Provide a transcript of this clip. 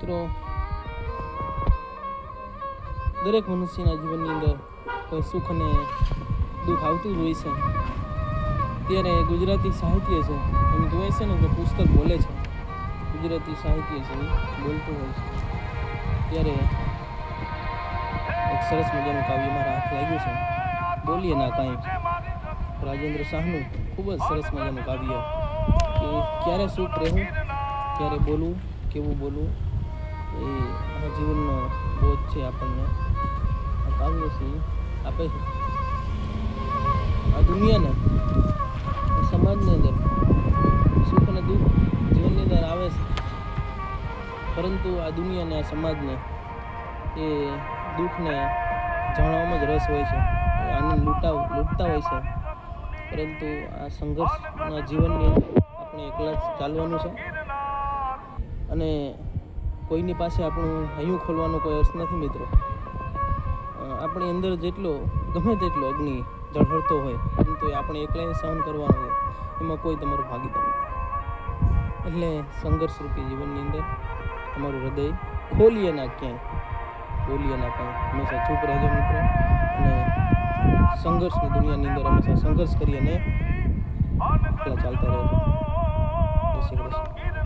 મિત્રો, દરેક મનુષ્યના જીવનની અંદર કોઈ સુખ અને દુઃખ આવતું જ હોય છે. ત્યારે ગુજરાતી સાહિત્ય છે એમ કહેવાય છે ને કે પુસ્તક બોલે છે. ગુજરાતી સાહિત્ય છે એ બોલતું હોય છે. ત્યારે એક સરસ મજાનું કાવ્ય મારા હાથ લાગ્યું છે, બોલીએ ના કાંઈ. રાજેન્દ્ર શાહનું ખૂબ જ સરસ મજાનું કાવ્ય કે ક્યારે ચૂપ રહેવું, ક્યારે બોલવું, કેવું બોલવું, એ આ જીવનનો બોધ છે આપણને. આ કાવ્ય છે આપે છે. આ દુનિયાના સમાજની અંદર સુખ અને દુઃખ જીવનની અંદર આવે છે, પરંતુ આ દુનિયાને આ સમાજને એ દુઃખને જાણવામાં જ રસ હોય છે, આનંદ લૂંટતા હોય છે. પરંતુ આ સંઘર્ષના જીવનની અંદર આપણે એકલા જ ચાલવાનું છે અને કોઈની પાસે આપણું હૈયું ખોલવાનો કોઈ અર્થ નથી. મિત્રો, આપણી અંદર ગમે તેટલો અગ્નિ ઝળહળતો હોય, પરંતુ એ આપણે એકલા સહન કરવાનો હોય, એમાં કોઈ તમારું ભાગીદાર નથી. એટલે સંઘર્ષરૂપી જીવનની અંદર તમારું હૃદય ખોલીએ ના ક્યાંય, બોલીએ ના કાંઈ. હંમેશા ચૂપ રહેજો મિત્રો, અને સંઘર્ષની દુનિયાની અંદર હંમેશા સંઘર્ષ કરી અને ચાલતા રહેજો. જય શ્રી કૃષ્ણ.